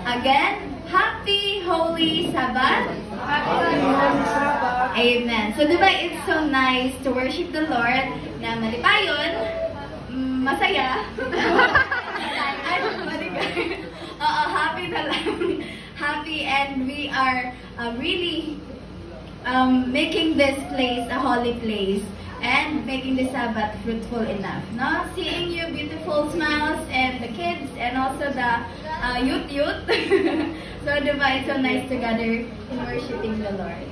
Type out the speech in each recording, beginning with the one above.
Again, Happy Holy Sabbath. Amen. So, diba, it's so nice to worship the Lord na malipayon, masaya. Happy na lang. Happy, and we are really making this place a holy place and making the Sabbath fruitful enough. No? Seeing you beautiful smiles and the kids and also the youth. So, diba, it's so nice to gather in worshiping the Lord.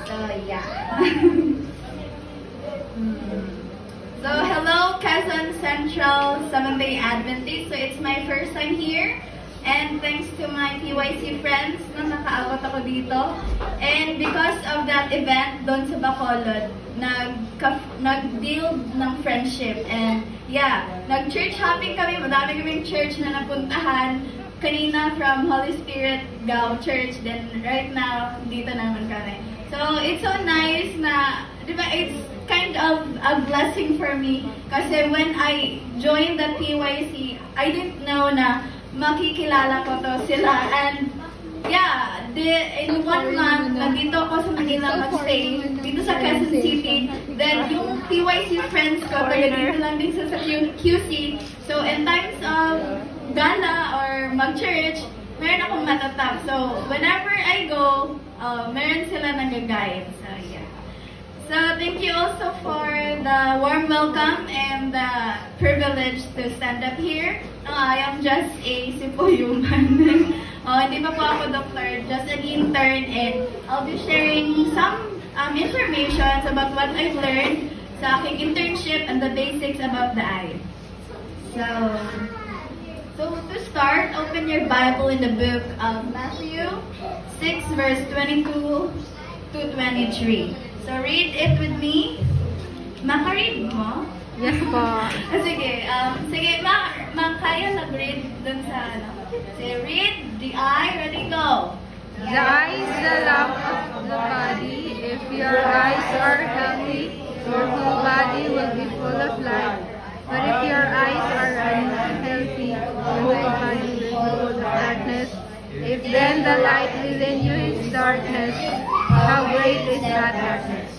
So, yeah. So, hello, Quezon Central Seventh-day Adventist. So, it's my first time here. And thanks to my PYC friends na nakaabot ako dito. And because of that event doon sa Bacolod, nag-build ng friendship. And yeah, nag-church hopping kami. Madami kaming church na napuntahan. Kanina from Holy Spirit Gao Church. Then right now, dito naman kami. So it's so nice na, di ba, it's kind of a blessing for me. Kasi when I joined the PYC, I didn't know na makikilala ko to sila. And yeah, in 1 month, nandito ako sa Manila mag-stay, dito sa Quezon City. Then yung PYC friends ko, kaya dito lang din sa QC. So in times of gala or mag-church, meron akong matatap. So whenever I go, meron sila nag-guide. So yeah. So thank you also for the warm welcome and the privilege to stand up here. I am just a simple human. Hindi pa po ako doctor, just an intern, and I'll be sharing some information about what I've learned sa aking internship and the basics about the eye. So to start, open your Bible in the book of Matthew 6 verse 22 to 23. So read it with me. Makaread mo? Yes po. Sige, kaya nag-read dun sa ano. Say, read the eye, ready, go. The eye is the lamp of the body. If your eyes are healthy, your whole body will be full of light. But if your eyes are unhealthy, your whole body will be full of darkness. If then the light within you is darkness, how great is that darkness?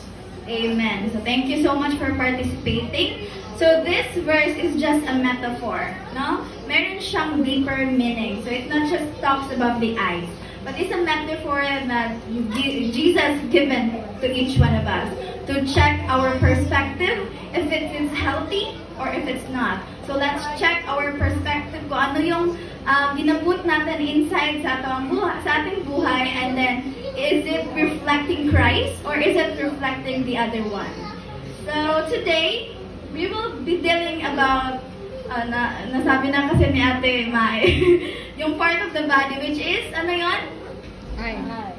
Amen. So thank you so much for participating. So this verse is just a metaphor, no? Meron siyang deeper meaning. So it not just talks about the eyes, but it's a metaphor that Jesus given to each one of us to check our perspective if it is healthy or if it's not. So let's check our perspective kung ano yung ginabut natin inside sa ating buhay, and then is it reflecting Christ or is it reflecting the other one? So today, we will be dealing about, nasabi na kasi ni Ate Mae, yung part of the body which is, ano yun?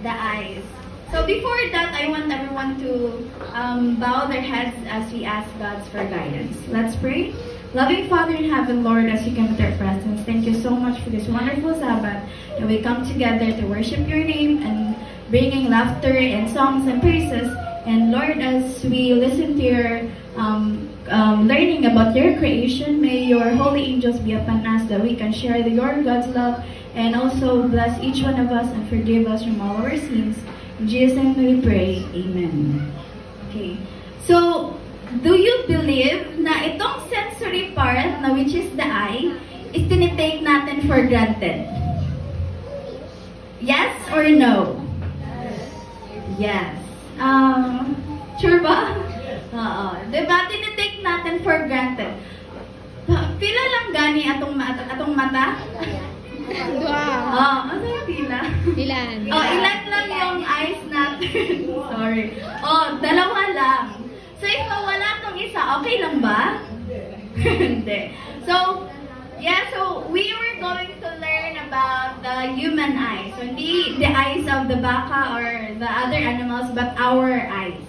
The eyes. So before that, I want everyone to bow their heads as we ask God for guidance. Let's pray. Loving Father in heaven, Lord, as you come with our presence, thank you so much for this wonderful Sabbath that we come together to worship your name and bringing laughter and songs and praises. And Lord, as we listen to your learning about your creation, may your holy angels be upon us that we can share your God's love and also bless each one of us and forgive us from all our sins. In Jesus' name we pray. Amen. Okay. So, do you believe na itong sensory part, na which is the eye, is tinitake natin for granted? Yes or no? Yes. Sure ba? Oo. Diba? Tinitake natin for granted. Pila lang gani atong mata? Dua. Ano yung pila? Ilan? Ilan lang yung eyes natin. Sorry. 2 lang. So, if mawala tong isa, okay lang ba? Hindi. So, yeah, so we were going to learn about the human eye. So, hindi the eyes of the baka or the other animals, but our eyes.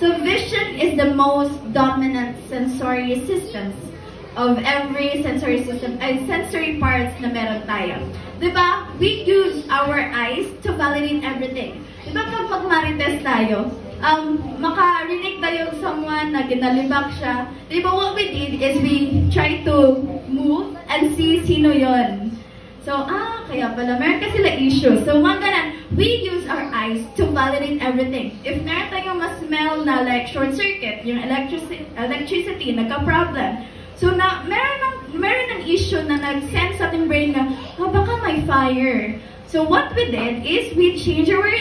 So, vision is the most dominant sensory systems of every sensory system, sensory parts na meron tayo. Diba? We use our eyes to validate everything. Diba pag mag-marites tayo, makarinig tayo someone na ginalibak siya. Diba what we did is we try to move and see sino yon. So, kaya pala, meron kasi sila issues. So, one ganun, we use our eyes to validate everything. If meron tayong ma-smell na like short circuit, yung electricity nagka-problem. So, meron ng issue na nag-sense sa ating brain na, baka may fire. So, what we did is we changed our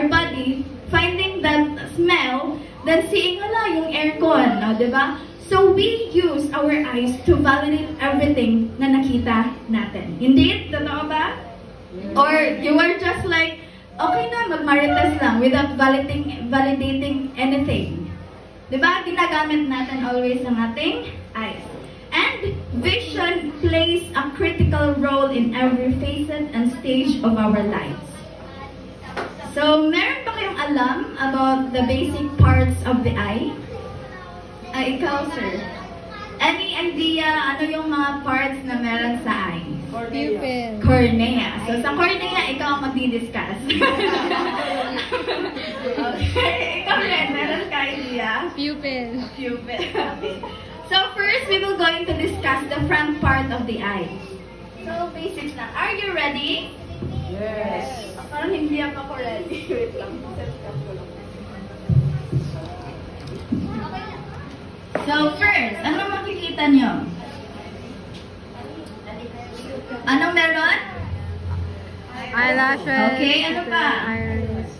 body, finding that smell, then seeing, yung aircon, no, diba? So, we use our eyes to validate everything na nakita natin. Indeed, totoo ba? Or you were just like, okay na, mag-marites lang without validating anything. Diba? Ginagamit natin always ang ating eyes. And vision plays a critical role in every facet and stage of our lives. So, meron pa kayong alam about the basic parts of the eye? Ikaw, sir. Any idea ano yung mga parts na meron sa eye? Pupil. Cornea. So, sa cornea, ikaw ang magdi-discuss. Okay. Ikaw rin, meron ka idea? Pupil. Pupil. Okay. So, first, we will going to discuss the front part of the eye. So, basics na. Are you ready? Yes. Parang hindi ako ready. Wait lang. So, first, anong makikita nyo? Anong meron? Eyelashes. Okay, ano pa? Iris.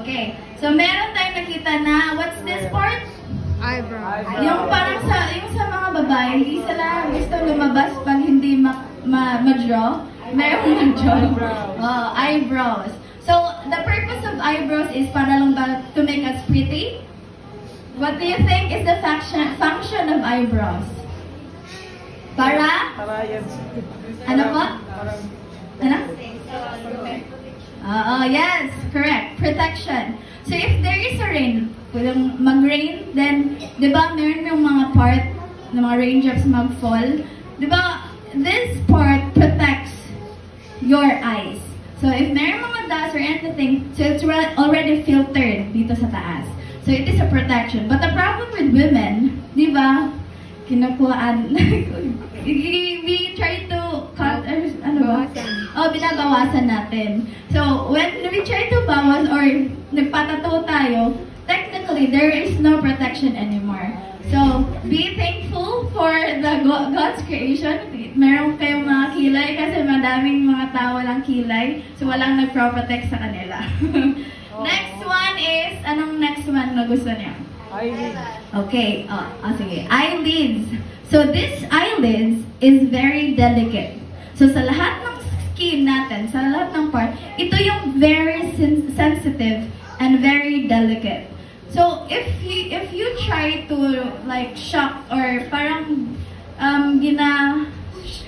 Okay. So, meron tayong nakita na, what's this part? Eyebrows. Yung parang yung sa mga babae, hindi sila gusto lumabas pag hindi ma-draw. Meron mag-draw. Eyebrows. So, the purpose of eyebrows is para lang ba to make us pretty? What do you think is the function of eyebrows? Para? Ano po? Ano? Yes, correct. Protection. So if there is a rain, kung mag-rain, then, di ba, meron yung mga part na mga raindrops mag-fall. Di ba, this part protects your eyes. So if meron mga dust or anything, so it's already filtered dito sa taas. So it is a protection. But the problem with women, di ba, kinukuhaan, we try to cut, ano ba? Binabawasan natin. So when we try to bawas or nagpatato tayo, technically there is no protection anymore. So be thankful for the God's creation. Meron kayong mga kilay kasi madaming mga tao walang kilay. So walang nagpro-protect sa kanila. Next one is, anong next one na gusto niya? Eyelids. Okay, sige. Eyelids. So this eyelids is very delicate. So sa lahat ng skin natin, sa lahat ng part, ito yung very sensitive and very delicate. So if you try to like shock or parang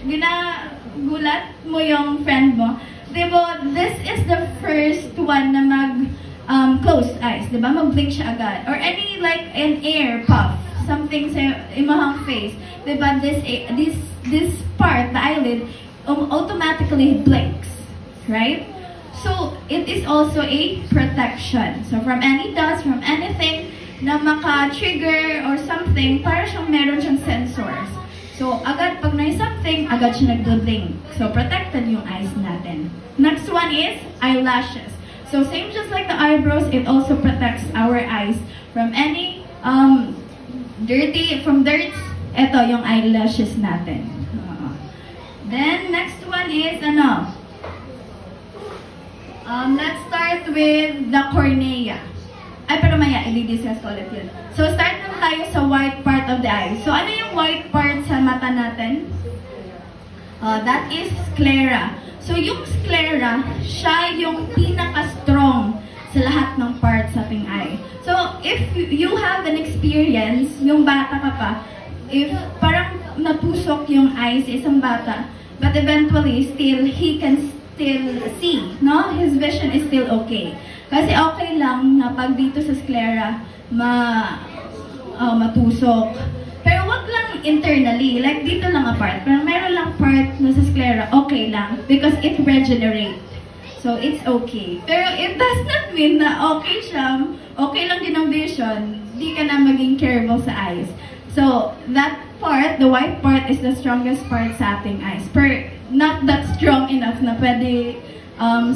ginagulat mo yung friend mo, diba, this is the first one na close eyes, diba? Mag-blink siya agad. Or any like an air puff, something sa imahang face, diba? This part, the eyelid, automatically blinks, right? So it is also a protection. So from any dust, from anything na maka-trigger or something, para siyang meron siyang sensors. So, agad pag may something, agad siya nag-blink. So, protected yung eyes natin. Next one is eyelashes. So, same just like the eyebrows, it also protects our eyes from any dirt. Ito yung eyelashes natin. Then, next one is, let's start with the cornea. Ay, pero maya, i-discuss ko ulit yun. So, start na tayo sa white part of the eye. So, ano yung white part sa mata natin? That is sclera. So, yung sclera, siya yung pinaka-strong sa lahat ng parts sa ating eye. So, if you have an experience, yung bata ka pa, if parang natusok yung eyes isang bata, but eventually, still, he can still see, no? His vision is still okay. Kasi okay lang na pag dito sa sclera, matusok. Pero wag lang internally, like dito lang apart. Pero meron lang part na sa sclera, okay lang. Because it regenerates. So, it's okay. Pero it does not mean na okay siya, okay lang din ang vision, di ka na maging careful sa eyes. So, that part, the white part, is the strongest part sa ating eyes. Not that strong enough na pwede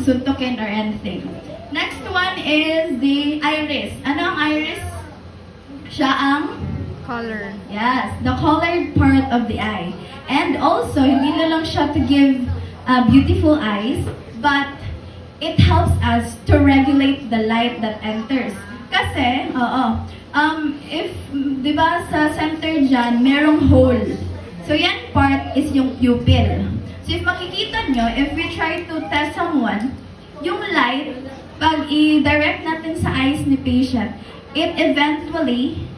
suntukin or anything. Next one is the iris. Ano ang iris? Siya ang Color. yes, the colored part of the eye. And also, hindi na lang siya to give beautiful eyes, but it helps us to regulate the light that enters. Kasi, if, di ba, sa center dyan, merong hole. So, yan part is yung pupil. So, if makikita nyo, if we try to test someone, yung light, pag i-direct natin sa eyes ni patient, it eventually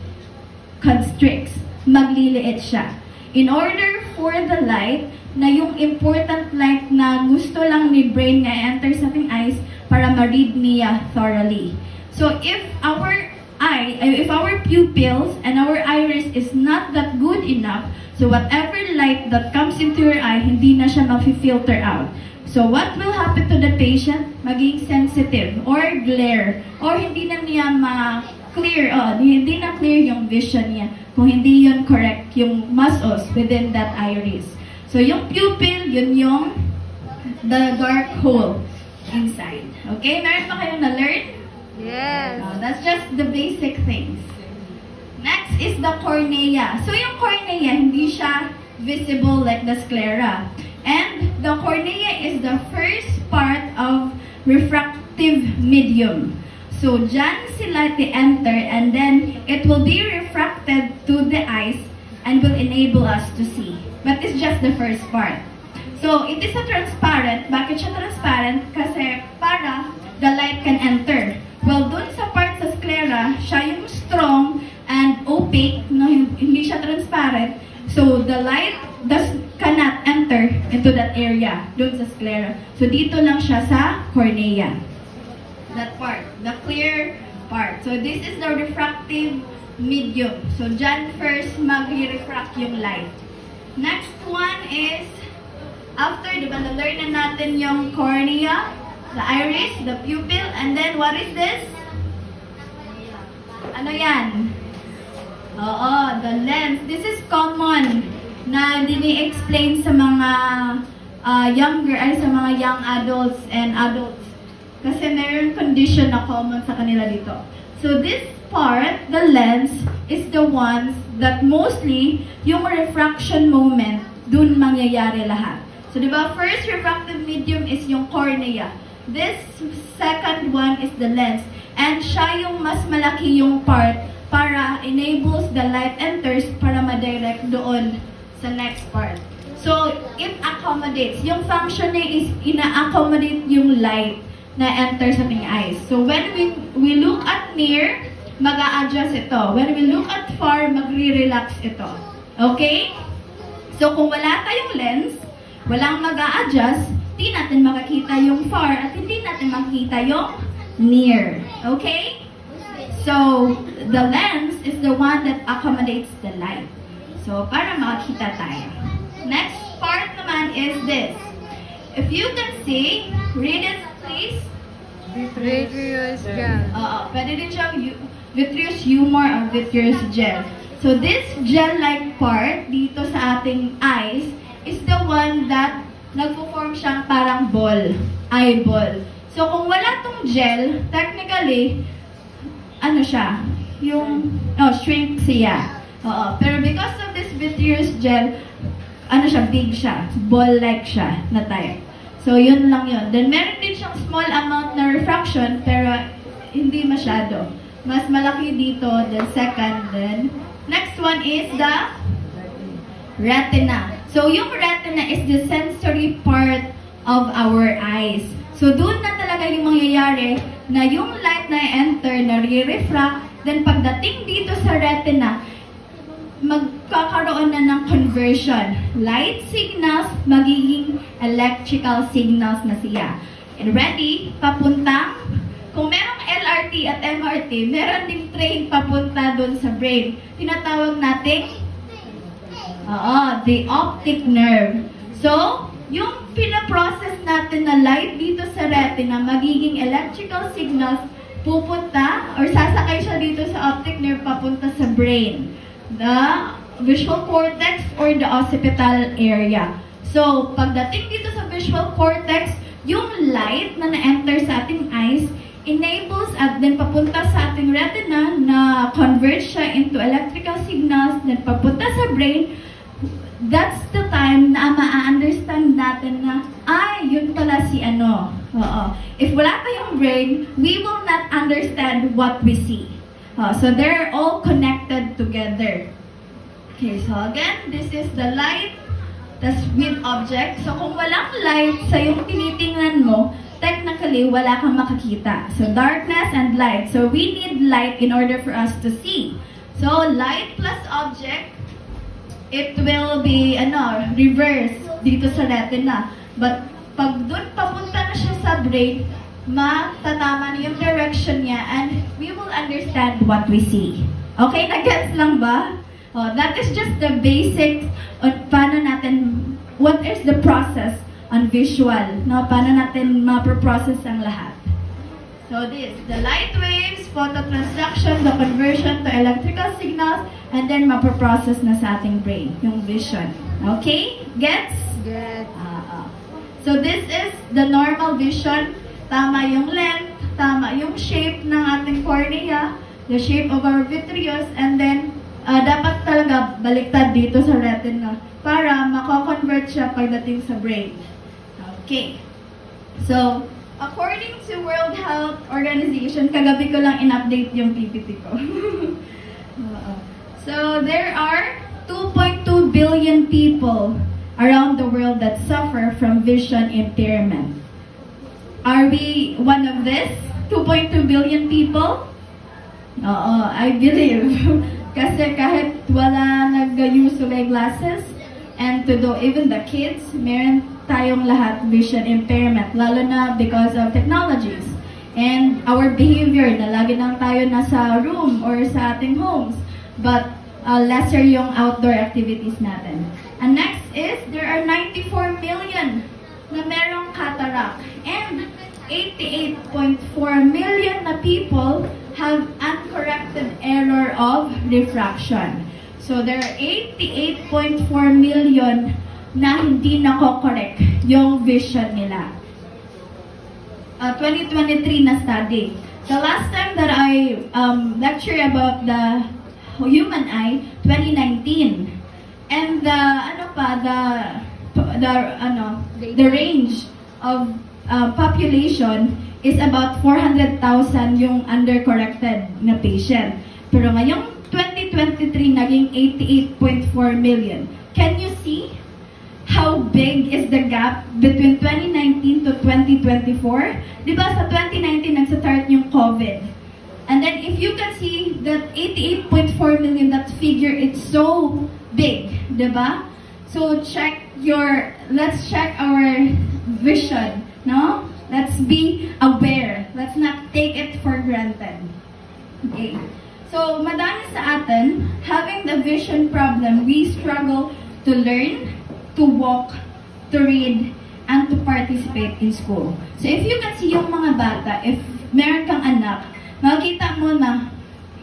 constricts. Magliliit siya. In order for the light, na yung important light na gusto lang ni brain na enter sa ating eyes para ma-read niya thoroughly. So, if our pupils and our iris is not that good enough, so whatever light that comes into your eye, hindi na siya ma-filter out. So, what will happen to the patient? Maging sensitive or glare or hindi na niya ma-clear, hindi na clear yung vision niya kung hindi yun correct yung muscles within that iris. So, yung pupil, yun yung the dark hole inside. Okay? Meron pa kayong na-learn? Yes. That's just the basic things. Next is the cornea. So, yung cornea, hindi siya visible like the sclera. And the cornea is the first part of refractive medium. So, dyan sila enter and then it will be refracted to the eyes and will enable us to see. But it's just the first part. So, it is a transparent. Bakit siya transparent? Kasi para the light can enter. Well, dun sa part sa sclera, siya yung strong and opaque, no? Hindi siya transparent. So, the light cannot enter into that area, dun sa sclera. So, dito lang siya sa cornea. That part, the clear part. So, this is the refractive medium. So, dyan first mag-refract yung light. Next one is, after, di ba, na-learn na natin yung cornea, the iris, the pupil, and then what is this? Ano yan? Oo, the lens. This is common na dini-explain sa mga sa mga young adults and adults. Kasi meron condition na common sa kanila dito. So this part, the lens, is the ones that mostly yung refraction moment, dun mangyayari lahat. So di ba, first refractive medium is yung cornea. This second one is the lens. And siya yung mas malaki yung part para enables the light enters para ma-direct doon sa next part. So, it accommodates. Yung function niya is ina-accommodate yung light na enter sa ating eyes. So, when we look at near, mag-a-adjust ito. When we look at far, magre-relax ito. Okay? So, kung wala tayong lens, walang mag-a-adjust, hindi natin makakita yung far at hindi natin makikita yung near. Okay? So, the lens is the one that accommodates the light. So, para makakita tayo. Next part naman is this. If you can see, read it please. Vitreous gel. Pwede din siyang vitreous humor or vitreous gel. So, this gel-like part dito sa ating eyes is the one that nagpo-form siyang parang ball, eyeball. So, kung wala tong gel, technically, ano siya? Shrink siya. Pero because of this vitreous gel, ano siya, big siya. Ball-like siya na type. So, yun lang yun. Then, meron din siyang small amount na refraction, pero hindi masyado. Mas malaki dito, then second, then next one is the retina. So, yung retina is the sensory part of our eyes. So, doon na talaga yung mangyayari na yung light na enter, na re-refract, then pagdating dito sa retina, magkakaroon na ng conversion. Light signals, magiging electrical signals na siya. And ready, papuntang, kung merong LRT at MRT, meron ding train papunta doon sa brain. Tinatawag nating the optic nerve. So, yung pinaprocess natin na light dito sa retina, magiging electrical signals pupunta or sasakay siya dito sa optic nerve papunta sa brain. the visual cortex or the occipital area. So, pagdating dito sa visual cortex, yung light na na-enter sa ating eyes enables at then papunta sa ating retina na convert siya into electrical signals, then papunta sa brain. That's the time na ma-understand natin na, yun pala si ano. If wala tayong brain, we will not understand what we see. So they're all connected together. Okay, so again, this is the light, tas with object. So kung walang light sa yung tinitingnan mo, technically, wala kang makakita. So darkness and light. So we need light in order for us to see. So light plus object, it will be reverse dito sa retina. But pag dun papunta na siya sa brain, matatama na yung direction niya and we will understand what we see. Okay, nag-gets lang ba? That is just the basics on paano natin, what is the process on visual, no? Paano natin ma-process ang lahat. So this, the light waves, phototransduction, the conversion to electrical signals, and then ma-process na sa ating brain, yung vision. Okay? Gets? Get. So this is the normal vision. Tama yung length, tama yung shape ng ating cornea, the shape of our vitreous, and then dapat talaga baliktad dito sa retina para mako-convert siya pagdating sa brain. Okay. So, according to World Health Organization, kagabi ko lang in-update yung PPT ko. So, there are 2.2 billion people around the world that suffer from vision impairment. Are we one of this? 2.2 billion people? Oo, I believe. Kasi kahit wala nag-use of eyeglasses, and even the kids, meron tayong lahat vision impairment, lalo na because of technologies. And our behavior, na lagi lang tayo nasa room or sa ating homes, but lesser yung outdoor activities natin. And next is, there are 94 million na merong cataract. And 88.4 million na people have uncorrected error of refraction. So there are 88.4 million na hindi nako-correct yung vision nila. 2023 na study. The last time that I lectured about the human eye, 2019. And the range of population is about 400,000 yung undercorrected na patient. Pero ngayong 2023, naging 88.4 million. Can you see how big is the gap between 2019 to 2024? Diba sa 2019, nagsa-start yung COVID. And then if you can see that 88.4 million, that figure, it's so big. Diba? So let's check our vision. No? Let's be aware. Let's not take it for granted. Okay. So, madami sa atin, having the vision problem, we struggle to learn, to walk, to read, and to participate in school. So, if you can see yung mga bata, if meron kang anak, makikita mo na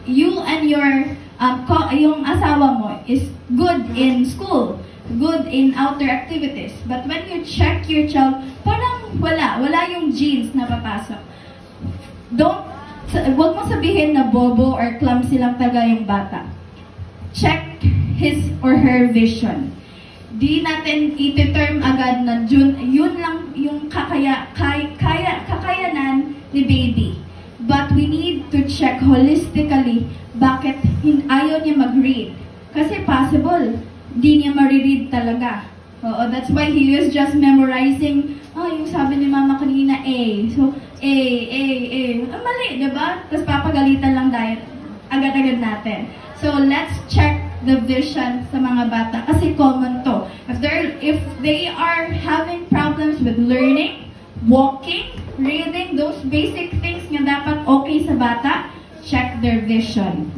you and yung asawa mo is good in school, good in outdoor activities. But when you check your child, parang wala yung genes na papasok. Huwag mo sabihin na bobo or clumsy lang talaga yung bata. Check his or her vision. Di natin iti-term agad na yun lang yung kakayanan ni baby. But we need to check holistically bakit ayaw niya mag-read. Kasi possible, di niya ma-read talaga. That's why he is just memorizing, yung sabi ni mama kanina, A. So, A. Mali, diba? Tapos papagalitan lang dahil agad-agad natin. So, let's check the vision sa mga bata. Kasi common to. If they are having problems with learning, walking, reading, those basic things nga dapat okay sa bata, check their vision.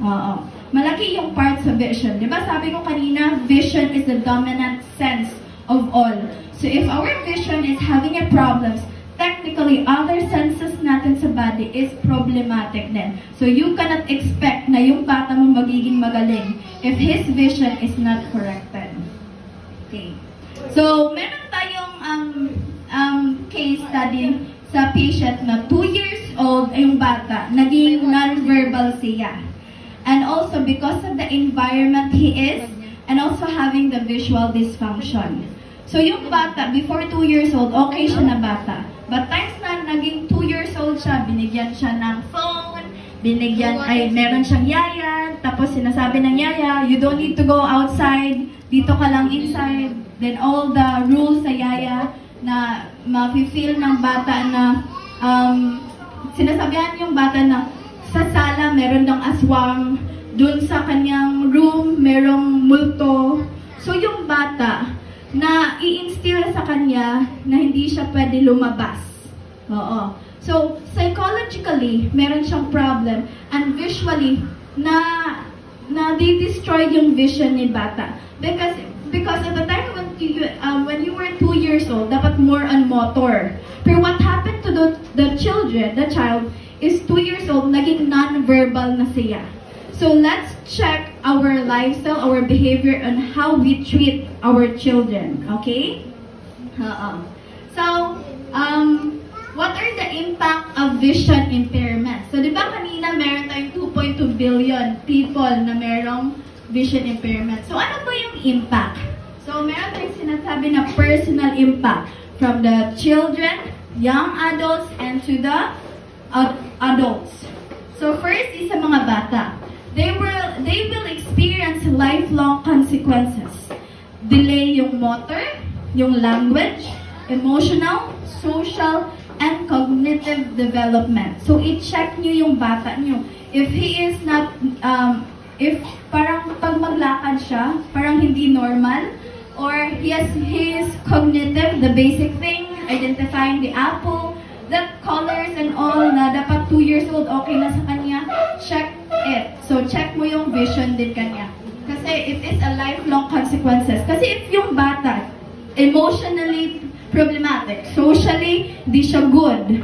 Malaki yung part sa vision. Diba sabi ko kanina, vision is the dominant sense of all. So if our vision is having a problem, technically, other senses natin sa body is problematic din. So, you cannot expect na yung bata mo magiging magaling if his vision is not corrected. Okay. So, meron tayong case study sa patient na 2 years old ay yung bata, naging non-verbal siya. And also, because of the environment he is, and also having the visual dysfunction. So, yung bata, before 2 years old, okay siya na bata. But times na naging 2 years old siya, binigyan siya ng phone, meron siyang yaya, tapos sinasabi ng yaya, you don't need to go outside, dito ka lang inside. Then all the rules sa yaya na ma-feel ng bata na, sinasabihan yung bata na sa sala meron ng aswang, dun sa kanyang room merong multo. So yung bata, na i-instill sa kanya na hindi siya pwede lumabas. Oo. So, psychologically, meron siyang problem, and visually, na di-destroy yung vision ni bata. Because at the time when you were 2 years old, dapat more on motor. Pero what happened to the child is 2 years old, naging non-verbal na siya. So let's check our lifestyle, our behavior, and how we treat our children. Okay? So, what are the impact of vision impairment? So, di ba kanina meron tayong 2.2 billion people na merong vision impairment. So, ano ba yung impact? So, meron tayong sinasabi na personal impact from the children, young adults, and to the adults. So, first is sa mga bata. They will experience lifelong consequences. Delay yung motor, yung language, emotional, social, and cognitive development. So, i-check nyo yung bata nyo. If he is not, if parang pag maglakad siya, parang hindi normal, or his cognitive, the basic thing, identifying the apple, that colors and all na dapat 2 years old, okay na sa kanya, check it. So, check mo yung vision din kanya. Kasi it is a lifelong consequences. Kasi if yung bata, emotionally problematic, socially, di siya good.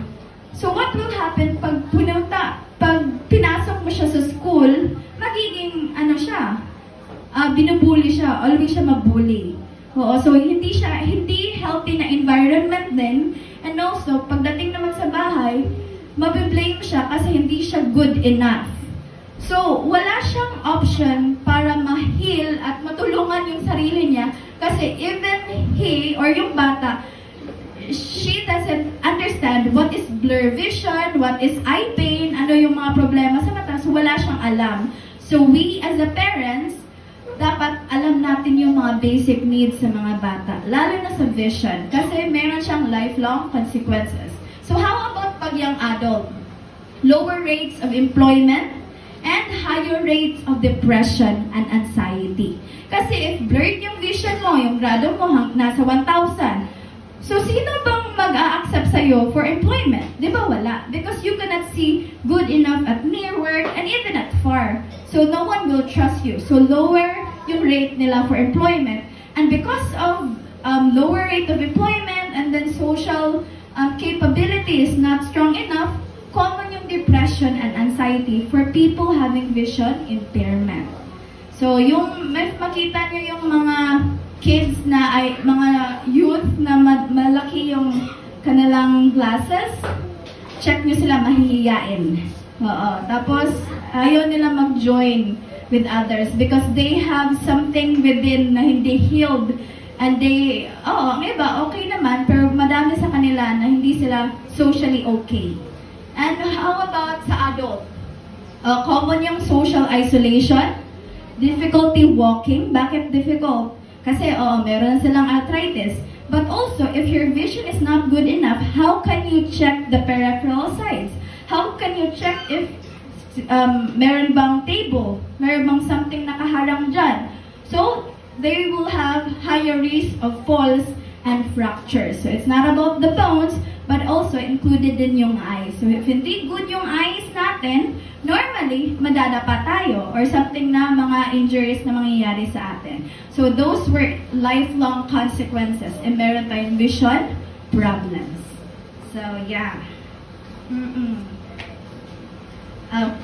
So, what will happen pag pinasok mo siya sa school, magiging, binubully siya, always siya mabully. Oo, so hindi healthy na environment din. And also, pagdating naman sa bahay, mabiblame siya kasi hindi siya good enough. So, wala siyang option para ma-heal at matulungan yung sarili niya kasi even he or yung bata, she doesn't understand what is blur vision, what is eye pain, ano yung mga problema sa mata. So, wala siyang alam. So, we as a parents, dapat alam natin yung mga basic needs sa mga bata, lalo na sa vision, kasi meron siyang lifelong consequences. So how about pag young adult? Lower rates of employment and higher rates of depression and anxiety. Kasi if blurred yung vision mo, yung grado mo nasa 1,000, so sino bang mag-a-accept sa'yo for employment? Di ba wala? Because you cannot see good enough at near work and even at far. So no one will trust you. So lower yung rate nila for employment. And because of lower rate of employment and then social capability is not strong enough, common yung depression and anxiety for people having vision impairment. So yung makita nyo yung mga kids na mga youth na malaki yung kanilang glasses, check nyo sila, mahihiyain. Oo. Tapos, ayaw nila mag-join with others because they have something within na hindi healed. And they, ang iba, okay naman, pero madami sa kanila na hindi sila socially okay. And how about sa adult? Common yung social isolation, difficulty walking. Bakit difficult? Kasi, meron silang arthritis. But also, if your vision is not good enough, how can you check the peripheral sides? How can you check if meron bang table? Meron bang something nakaharang dyan? So, they will have higher risk of falls and fractures. So, it's not about the bones, but also included din yung eyes. So, if hindi good yung eyes natin, normally, madadapa tayo or something na mga injuries na mangyayari sa atin. So, those were lifelong consequences. And meron tayong vision problems. So, yeah. Oh.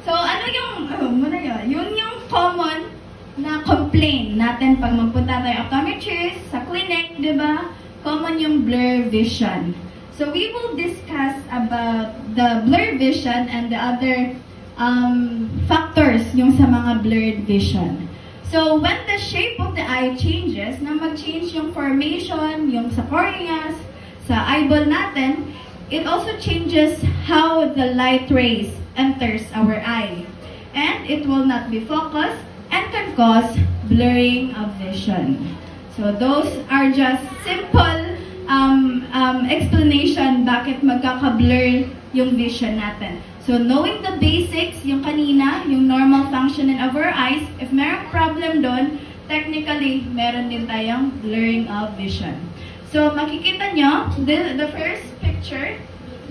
So, ano yung, muna yun? Yun yung common na complaint natin pag magpunta tayo optometrist, sa clinic, di ba? Common yung blur vision. So, we will discuss about the blur vision and the other factors yung sa mga blurred vision. So, when the shape of the eye changes, na mag-change yung formation, yung sa corneas, sa eyeball natin, it also changes how the light rays enters our eye. And it will not be focused and can cause blurring of vision. So, those are just simple explanation bakit magkaka-blur yung vision natin. So, knowing the basics, yung kanina, yung normal functioning of our eyes, if merong problem doon, technically, meron din tayong blurring of vision. So, makikita nyo, the first picture,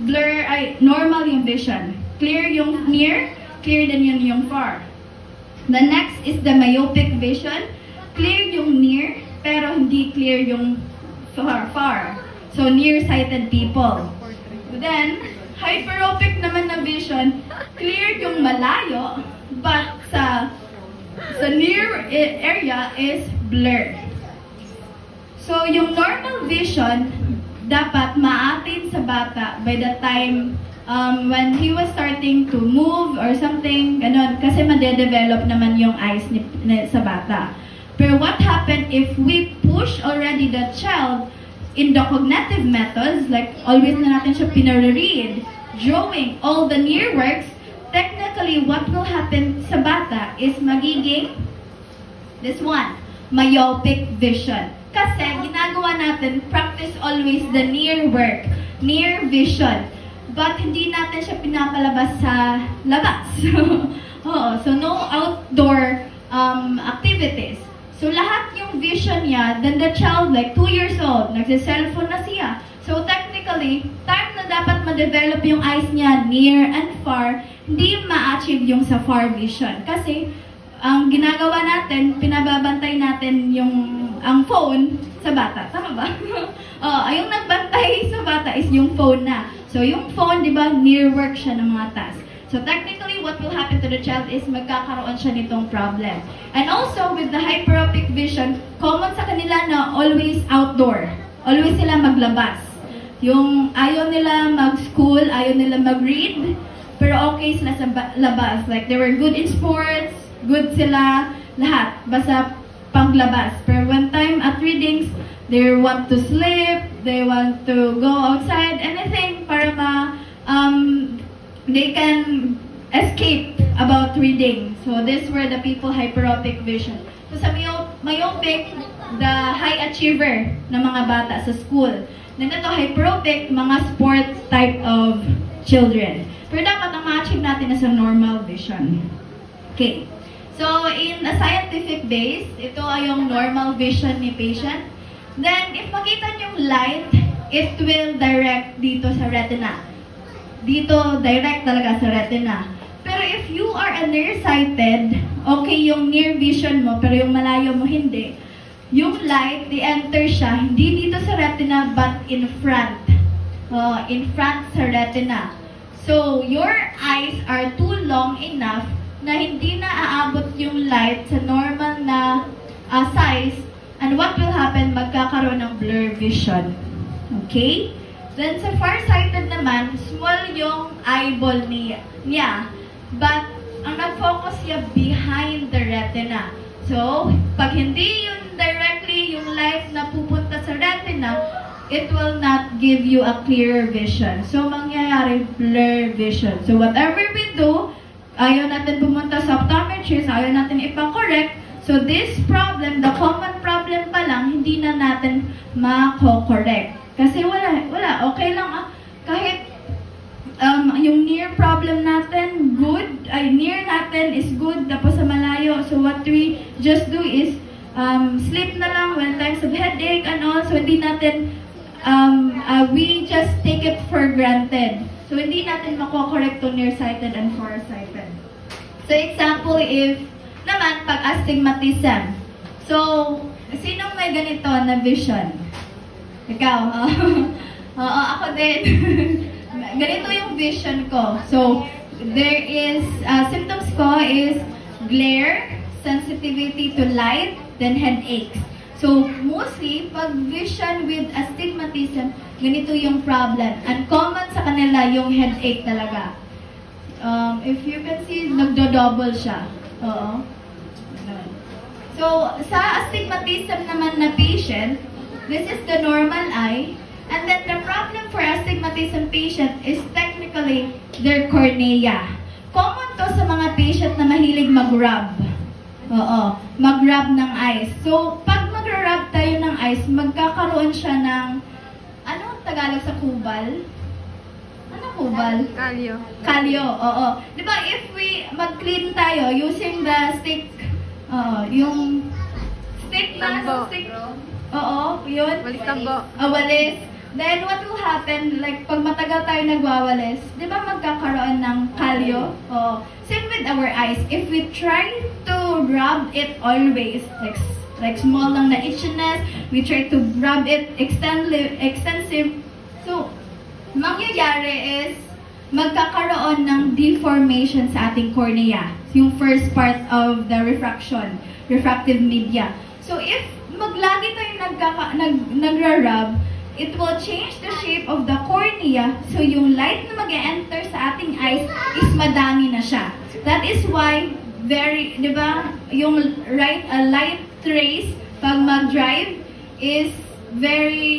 blur, ay, normal yung vision. Clear yung near, clear din yun yung far. The next is the myopic vision. Clear yung near, pero hindi clear yung far. So, nearsighted people. Then, hyperopic naman na vision, clear yung malayo, but sa near area is blur. So, yung normal vision, dapat ma-attain sa bata by the time when he was starting to move or something, ganun, kasi madedevelop naman yung eyes sa bata. Pero what happened if we push already the child in the cognitive methods, like always na natin siya pinare-read, drawing all the near works, technically what will happen sa bata is magiging this one, myopic vision. Kasi ginagawa natin, practice always the near work, near vision. But hindi natin siya pinapalabas sa labas. So no outdoor activities. So lahat yung vision niya, then the child like 2 years old, nagsa-cellphone na siya. So technically, time na dapat ma-develop yung eyes niya near and far, hindi ma-achieve yung sa far vision. Kasi ang ginagawa natin, pinababantay natin ang phone sa bata. Tama ba? Yung nagbantay sa bata is yung phone na. So yung phone, di ba, near work siya ng mga tasks. So technically, what will happen to the child is magkakaroon siya nitong problem. And also, with the hyperopic vision, common sa kanila na always outdoor. Always sila maglabas. Yung ayaw nila mag-school, ayaw nila mag-read, pero okay sila sa labas. Like, they were good in sports, good sila, lahat. Basta panglabas. Pero when time at readings, they want to sleep, they want to go outside, anything para they can escape about reading. So this were the people hyperopic vision. So sa myopic, the high achiever na mga bata sa school. Then ito hyperopic, mga sport type of children. Pero dapat ang ma-achieve natin is a normal vision. Okay. So in a scientific base, ito ay yung normal vision ni patient. Then if makita yung light, it will direct dito sa retina. Dito, direct talaga sa retina. Pero if you are a nearsighted, okay yung near vision mo, pero yung malayo mo hindi, yung light, di-enter siya, hindi dito sa retina, but in front. In front sa retina. So, your eyes are too long enough na hindi na aabot yung light sa normal na size, and what will happen, magkakaroon ng blur vision. Okay? Then sa farsighted naman, small yung eyeball niya, but ang nag-focus niya behind the retina. So, pag hindi yung directly yung light na pupunta sa retina, it will not give you a clear vision. So, mangyayari blur vision. So, whatever we do, ayaw natin pumunta sa optometrist, ayaw natin ipa-correct. So, this problem, the common problem pa lang, hindi na natin mako-correct. Kasi wala, okay lang. Kahit yung near problem natin, good, near natin is good, tapos sa malayo. So what we just do is sleep na lang when times of headache and all. So hindi natin, we just take it for granted. So hindi natin mako-correct to nearsighted and farsighted. So example, if naman pag astigmatism. So, sinong may ganito na vision? Ikaw, Oo, ako din. Ganito yung vision ko. So, there is, symptoms ko is glare, sensitivity to light, then headaches. So, mostly, pag vision with astigmatism, ganito yung problem. Uncommon sa kanila yung headache talaga. If you can see, nagdo-double siya. Oo. So, sa astigmatism naman na patient, this is the normal eye. And then the problem for astigmatism patient is technically their cornea. Common to sa mga patient na mahilig mag-rub. Oo, mag-rub ng eyes. So, pag mag-rub tayo ng eyes, magkakaroon siya ng, anong Tagalog sa kubal? Ano kubal? Kalyo. Kalyo, oo. Di ba, if we mag-clean tayo using the stick, yung stick na, Tambo. stick, oo, yun. Walis tambo. Walis. Then, what will happen, like, pag matagal tayo nagwawalis, di ba magkakaroon ng kalyo? Oh. Same with our eyes. If we try to rub it always, like small lang na itchiness, we try to rub it extensive. So, mangyayari is, magkakaroon ng deformation sa ating cornea. Yung first part of the refractive media. So, if maglagi tayo nagra-rub, it will change the shape of the cornea, so yung light na mag-e-enter sa ating eyes is madami na siya. That is why, di ba, yung light rays, pag mag-drive, is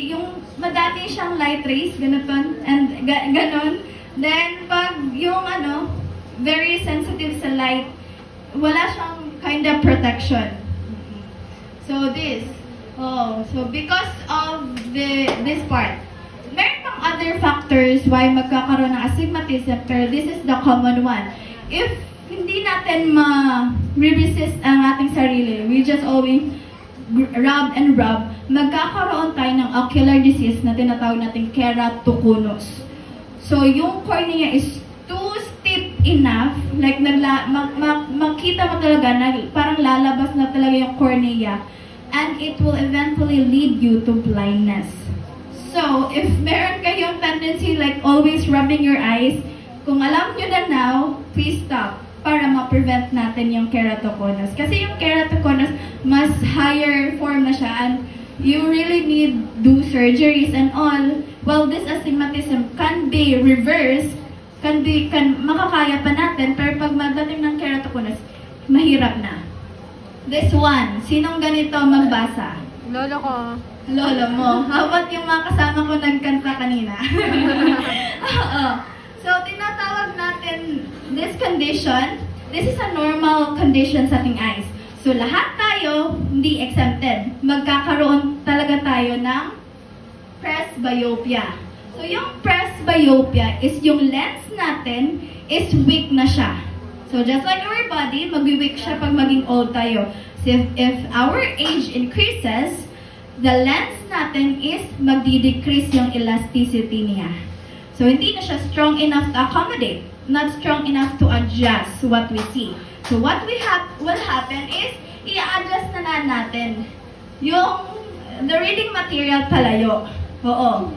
yung madami siyang light rays, ganon, and ganon. Then, pag yung very sensitive sa light, wala siyang kind of protection. So, so because of this part, meron pang other factors why magkakaroon ng astigmatism, pero this is the common one. If hindi natin ma-resist ang ating sarili, we just always rub and rub, magkakaroon tayo ng ocular disease na tinatawag natin keratoconus. So, yung cornea is too stiff enough, like makita mo talaga na parang lalabas na talaga yung cornea, and it will eventually lead you to blindness. So, if meron kayong tendency like always rubbing your eyes, kung alam nyo na now, please stop para ma-prevent natin yung keratoconus. Kasi yung keratoconus, mas higher form na siya, and you really need do surgeries and all. While this astigmatism can be reversed, makakaya pa natin, pero pag magdating ng keratoconus, mahirap na. This one, sinong ganito magbasa? Lolo ko. Lolo mo. How about yung mga kasama ko nagkanta kanina? So, tinatawag natin this condition. This is a normal condition sa ating eyes. So, lahat tayo hindi exempted. Magkakaroon talaga tayo ng presbyopia. So, yung presbyopia is yung lens natin is weak na siya. So, just like our body, mag-weak siya pag maging old tayo. So, if our age increases, the lens natin is magdi-decrease yung elasticity niya. So, hindi na siya strong enough to accommodate, not strong enough to adjust what we see. So, what will happen is, i-adjust na natin the reading material palayo. Oo.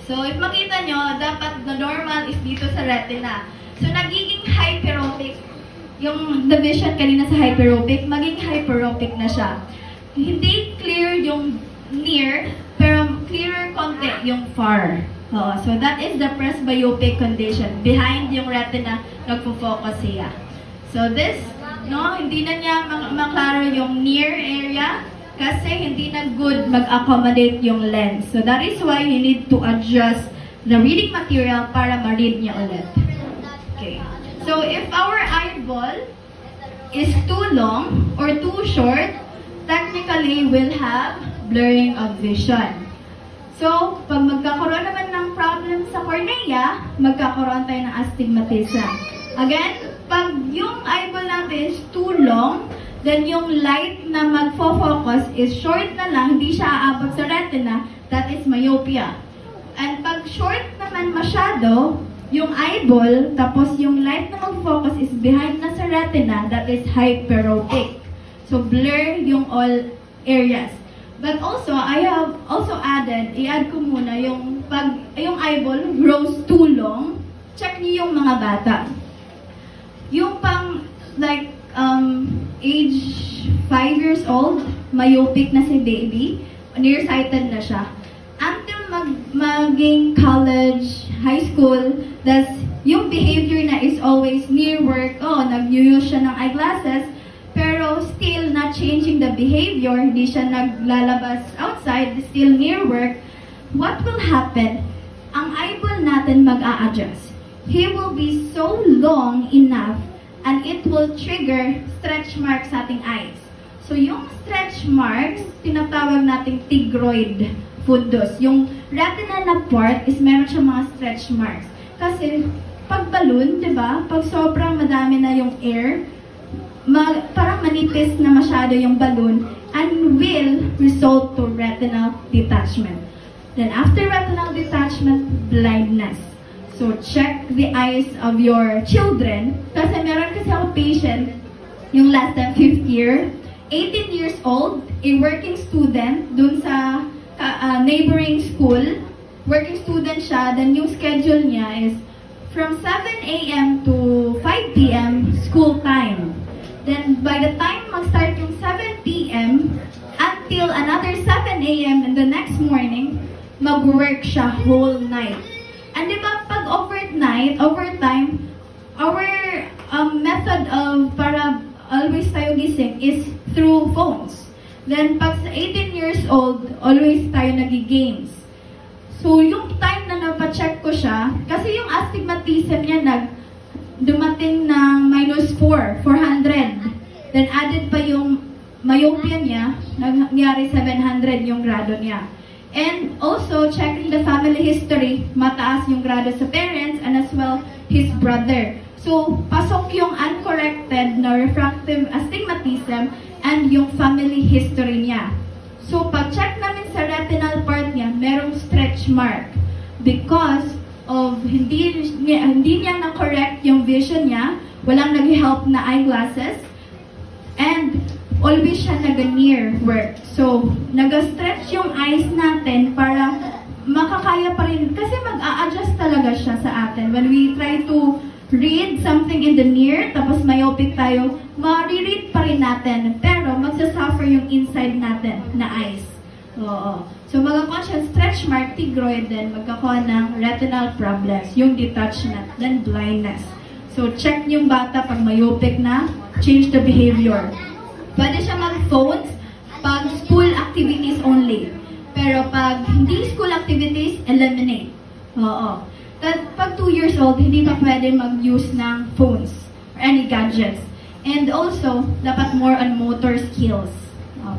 So, if makita nyo, dapat the normal is dito sa retina. So, nagiging hyperopic. Yung the vision kanina sa hyperopic, maging hyperopic na siya. Hindi clear yung near, pero clearer konti yung far. So, that is the presbyopic condition. Behind yung retina, nagpo-focus siya. So, this, hindi na niya maklaro yung near area kasi hindi na good mag-accommodate yung lens. So, that is why you need to adjust the reading material para ma-read niya ulit. Okay. So, if our eyeball is too long or too short, technically, we'll have blurring of vision. So, pag magkakaroon naman ng problem sa cornea, magkakaroon tayo ng astigmatism. Again, pag yung eyeball natin is too long, then yung light na magfo-focus is short na lang, hindi siya aabot sa retina, that is myopia. And pag short naman masyado, yung eyeball, tapos yung light na mag-focus is behind na sa retina, that is hyperopic. So, blur yung all areas. But also, I have also i-add ko muna yung yung eyeball grows too long, check niyo yung mga bata. Yung pang, like, age 5 years old, myopic na si baby, nearsighted na siya. Until maging college, high school, yung behavior na is always near work, nag-use siya ng eyeglasses, pero still not changing the behavior, hindi siya naglalabas outside, still near work, what will happen? Ang eyeball natin mag-a-adjust. He will be so long enough and it will trigger stretch marks sa ating eyes. So yung stretch marks, tinatawag nating tigroid fundus. Yung retinal na part is meron siya mga stretch marks. Kasi pag balloon, di ba? Pag sobrang madami na yung air, parang manipis na masyado yung balloon and will result to retinal detachment. Then after retinal detachment, blindness. So check the eyes of your children. Kasi meron kasi ako patient, yung last than 5th year, 18 years old, a working student dun sa neighboring school. Working student siya, then yung schedule niya is from 7 a.m. to 5 p.m. school time. Then, by the time mag-start yung 7 p.m. until another 7 a.m. in the next morning, mag-work siya whole night. And di ba, pag overtime, our method of para always tayo gising is through phones. Then, pag sa 18 years old, always tayo nagi-games. So, yung time na napacheck ko siya, kasi yung astigmatism niya dumating ng -400. Then added pa yung myopia niya, nangyari 700 yung grado niya. And also, checking the family history, mataas yung grado sa parents and as well his brother. So, pasok yung uncorrected na refractive astigmatism and yung family history niya. So, pag-check namin sa retinal part niya, merong stretch mark because of hindi niya na-correct yung vision niya, walang nag-help na eyeglasses, and always siya nag-near work. So, nag-stretch yung eyes natin para makakaya pa rin, kasi mag-a-adjust talaga siya sa atin. When we try to read something in the near, tapos myopic tayo, ma-read pa rin natin, pero magsasuffer yung inside natin na eyes. Oo. So, magkakaroon siya stretch mark, tigroid, then magkakaroon ng retinal problems, yung detachment, then blindness. So, check yung bata pag myopic na, change the behavior. Pwede siya mag-phones pag school activities only. Pero pag hindi school activities, eliminate. Oo. Pag 2 years old, hindi pa pwede mag-use ng phones or any gadgets. And also, dapat more on motor skills.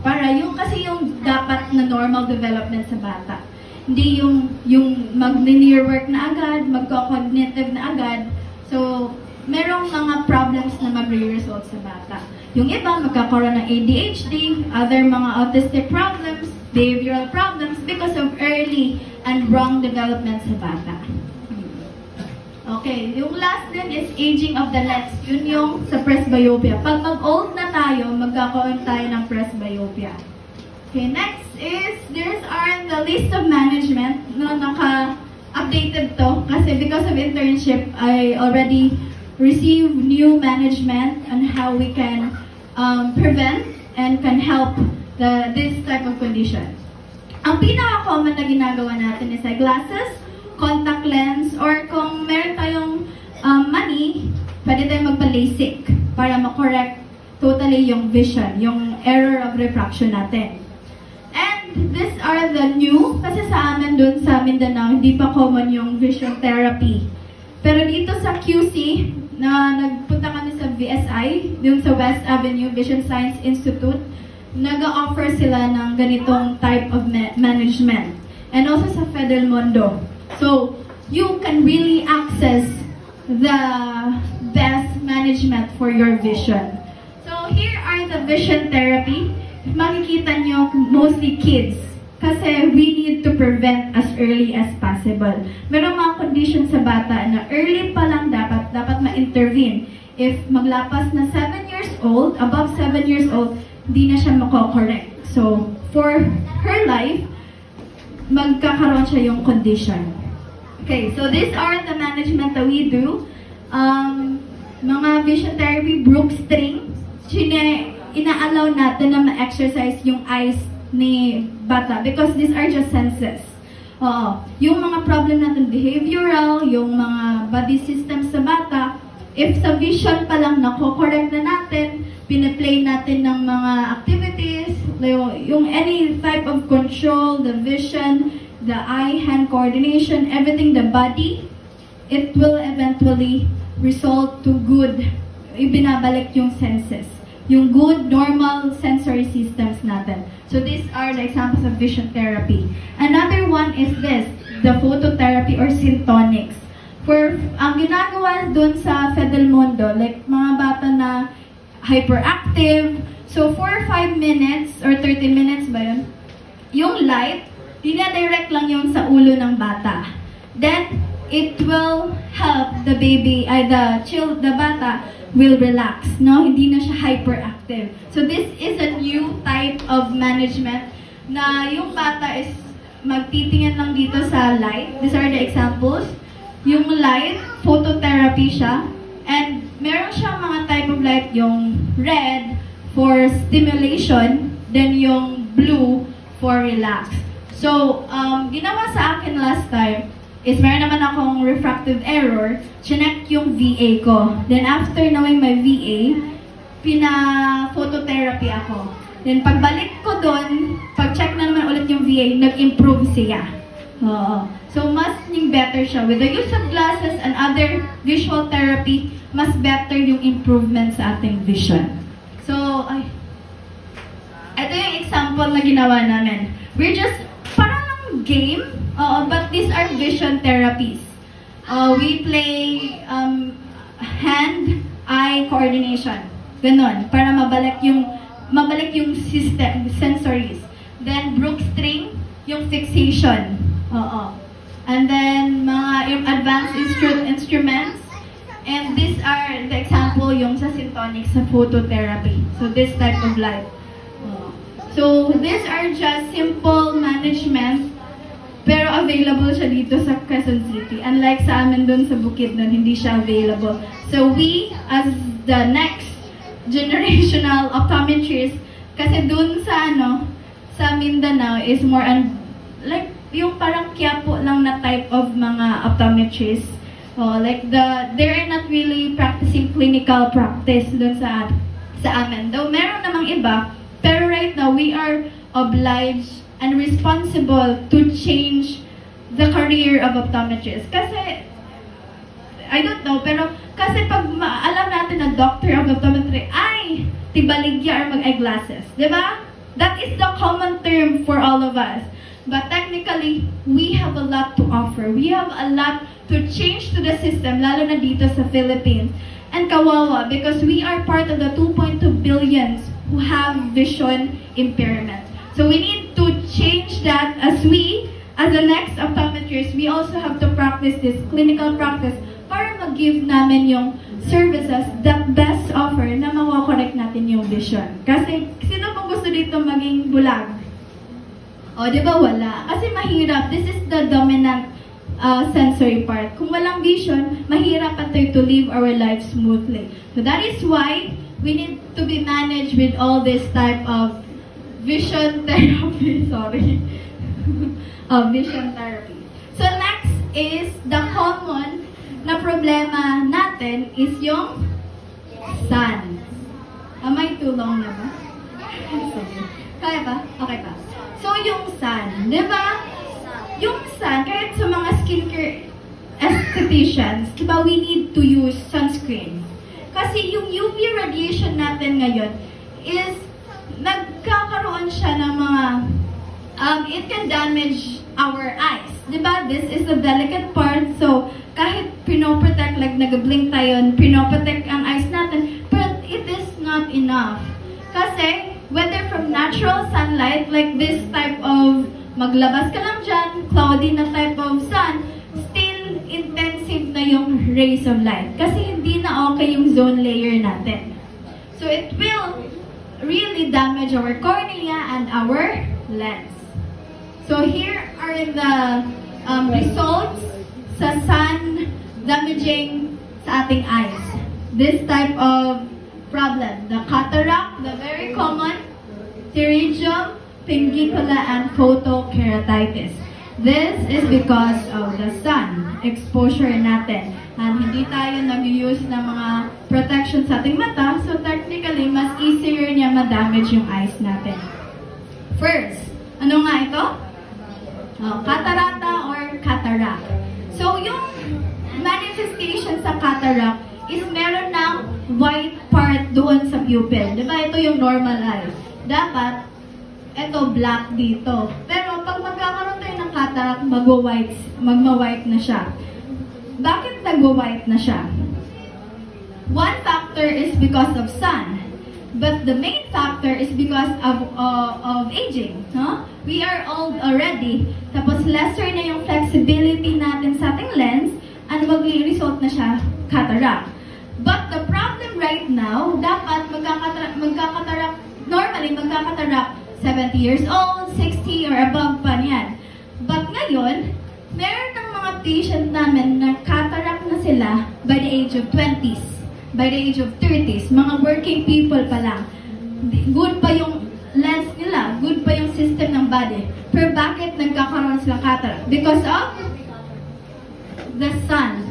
Para kasi yung dapat na normal development sa bata. Hindi yung mag-linear work na agad, magko-cognitive na agad. So, merong mga problems na magre-result sa bata. Yung iba, magkakaroon ng ADHD, other mga autistic problems, behavioral problems because of early and wrong development sa bata. Okay, yung last din is aging of the lens. Yun yung sa presbyopia. Pag mag-old na tayo, magkakaroon tayo ng presbyopia. Okay, next is, there's the list of management na naka-updated to. Kasi because of internship, I already received new management on how we can prevent and can help this type of condition. Ang pinaka-common na ginagawa natin is eyeglasses, contact lens, or kung meron tayong money, pwede tayong magpa-LASIK para ma-correct totally yung vision, yung error of refraction natin. And these are the new, kasi sa amin dun sa Mindanao, hindi pa common yung vision therapy. Pero dito sa QC, na nagpunta kami sa VSI, dun sa West Avenue Vision Science Institute, nag-offer sila ng ganitong type of management. And also sa Federal Mundo. So, you can really access the best management for your vision. So, here are the vision therapy. Makikita nyo, mostly kids. Kasi we need to prevent as early as possible. Merong mga conditions sa bata na early pa lang dapat ma-intervene. If maglapas na 7 years old, above 7 years old, hindi na siya mako-correct. So, for her life, magkakaroon siya yung condition. Okay, so these are the management that we do. Mga vision therapy, Brook string, ina-allow natin na ma-exercise yung eyes ni bata because these are just senses. Oo. Yung mga problem natin, behavioral, yung mga body systems sa bata, if sa vision pa lang nako-correct na natin, pina-play natin ng mga activities, yung any type of control, the vision, the eye-hand coordination, everything, the body, it will eventually result to good, ibinabalik yung senses. Yung good, normal sensory systems natin. So these are the examples of vision therapy. Another one is this, the phototherapy or syntonics. Ang ginagawa dun sa Fedelmundo, like mga bata na hyperactive, so 4 or 5 minutes or 30 minutes ba yun? Yung light, dinadirect lang yung sa ulo ng bata. Then, it will help the baby, the bata will relax, no? Hindi na siya hyperactive. So this is a new type of management na yung bata is magtitingin lang dito sa light. These are the examples. Yung light, phototherapy siya. And meron siyang mga type of light, yung red for stimulation, then yung blue for relax. So, ginawa sa akin last time is meron naman akong refractive error, chinek yung VA ko. Then after knowing my VA, pina-phototherapy ako. Then pagbalik ko doon, pag-check na naman ulit yung VA, nag-improve siya. So mas better siya. With the use of glasses and other visual therapy, mas better yung improvement sa ating vision. So, ito yung example na ginawa namin. We're just, parang lang game, but these are vision therapies. We play hand-eye coordination. Ganon, para mabalik yung system, sensories. Then, Brook string, yung fixation. And then, yung advanced instruments. And these are the example yung sa syntonics, sa phototherapy. So, this type of light. So, these are just simple management, pero available siya dito sa Quezon City. Unlike sa amin dun sa Bukidnon, hindi siya available. So, we, as the next generational optometrists, kasi dun sa sa Mindanao is more like yung parang Quiapo lang na type of mga optometrists. Like they are not really practicing clinical practice dun sa amin. Though meron namang iba, pero right now we are obliged and responsible to change the career of optometrists. Kasi I don't know, pero kasi pag alam natin na doctor of optometry ay tibaligya or mag-eyeglasses, di ba? That is the common term for all of us. But technically, we have a lot to offer. We have a lot to change to the system, lalo na dito sa Philippines. And kawawa, because we are part of the 2.2 billions who have vision impairment. So we need to change that as the next optometrists, we also have to practice this clinical practice para mag-give namin yung services that best offer na makokorek natin yung vision. Kasi, sino pong gusto dito maging bulag? Di ba wala? Kasi mahirap. This is the dominant sensory part. Kung walang vision, mahirap tayo to live our life smoothly. So that is why we need to be managed with all this type of vision therapy. Sorry. Vision therapy. So next is the common na problema natin is yung sun. May tulong na ba? Kaya ba? Okay pa. So yung sun, di ba? Yung sun, kahit sa mga skincare estheticians, di ba we need to use sunscreen? Kasi yung UV radiation natin ngayon is nagkakaroon siya ng mga it can damage our eyes. Diba? This is the delicate part. So, kahit pinoprotect, like nag-blink tayo, pinoprotect ang eyes natin, but it is not enough. Kasi, whether from natural sunlight, like this type of maglabas ka lang dyan, cloudy na type of sun, still intensive na yung rays of light. Kasi hindi na okay yung zone layer natin. So, it will really damage our cornea and our lens. So here are the results sa sun damaging sa ating eyes. This type of problem, the cataract, the very common, pterygium, pingicola, and photokeratitis. This is because of the sun exposure natin. And hindi tayo nag-use ng mga protection sa ating mata, so technically, mas easier niya ma-damage yung eyes natin. First, ano nga ito? Catarata or cataract. So, yung manifestation sa cataract is meron ng white part doon sa pupil. Diba? Ito yung normal eye. Dapat, ito black dito. Pero pag magkakaroon tayo ng cataract, magma-white na siya. Bakit nagwa-white na siya? One factor is because of sun. But the main factor is because of aging. No? We are old already. Tapos lesser na yung flexibility natin sa ating lens and mag-result na siya cataract. But the problem right now, dapat magkakataract, normally magkakataract 70 years old, 60 or above pa niyan. But ngayon, meron ng mga patient namin na cataract na sila by the age of 20s, by the age of 30s, mga working people pa lang. Good pa yung lens nila, good pa yung system ng body. Pero bakit nagkakaroon sila cataract? Because of the sun.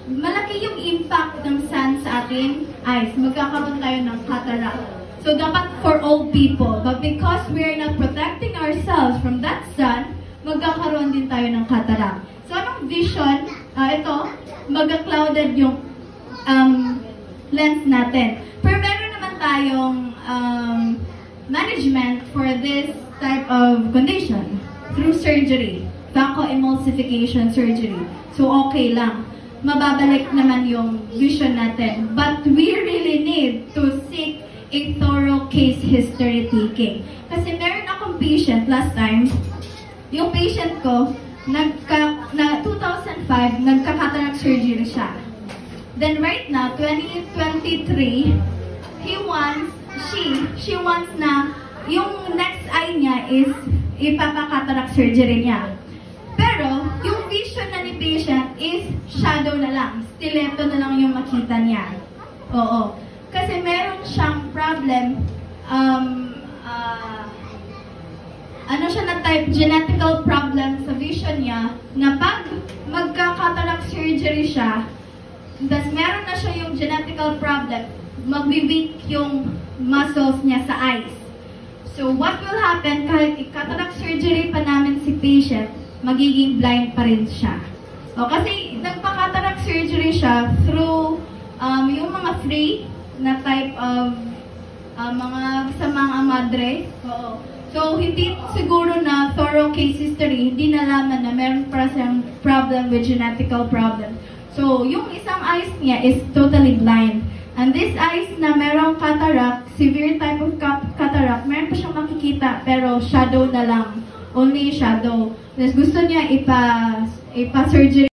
Malaki yung impact ng sun sa ating eyes. Magkakaroon tayo ng cataract. So, dapat for old people. But because we're not protecting ourselves from that sun, magkakaroon din tayo ng cataract. So, anong vision? Ito, mag-clouded yung lens natin. Pero meron naman tayong management for this type of condition through surgery. Phacoemulsification surgery. So, okay lang. Mababalik naman yung vision natin. But we really need to seek a thorough case history taking. Kasi meron akong patient last time, yung patient ko, na 2005, nagka-cataract surgery siya. Then right now, 2023, she wants na yung next eye niya is ipapa-cataract surgery niya. Pero, yung vision na ni patient is shadow na lang. Stiletto na lang yung makita niya. Oo. Kasi meron siyang problem, ano siya na type, genetical problem sa vision niya, na pag magka-cataract surgery siya, tas meron na siya yung genetical problem, magbi-weak yung muscles niya sa eyes. So, what will happen, kahit i-cataract surgery pa namin si patient, magiging blind pa rin siya. O, kasi nagpa-cataract surgery siya through yung mga free na type of mga sa mga madre. Oo. So, hindi siguro na thorough case history, hindi nalaman na meron pa siyang problem with genetical problem. So, yung isang eyes niya is totally blind. And this eyes na merong cataract, severe type of cataract, meron pa siyang makikita, pero shadow na lang. Only shadow. Tapos gusto niya ipa-surgery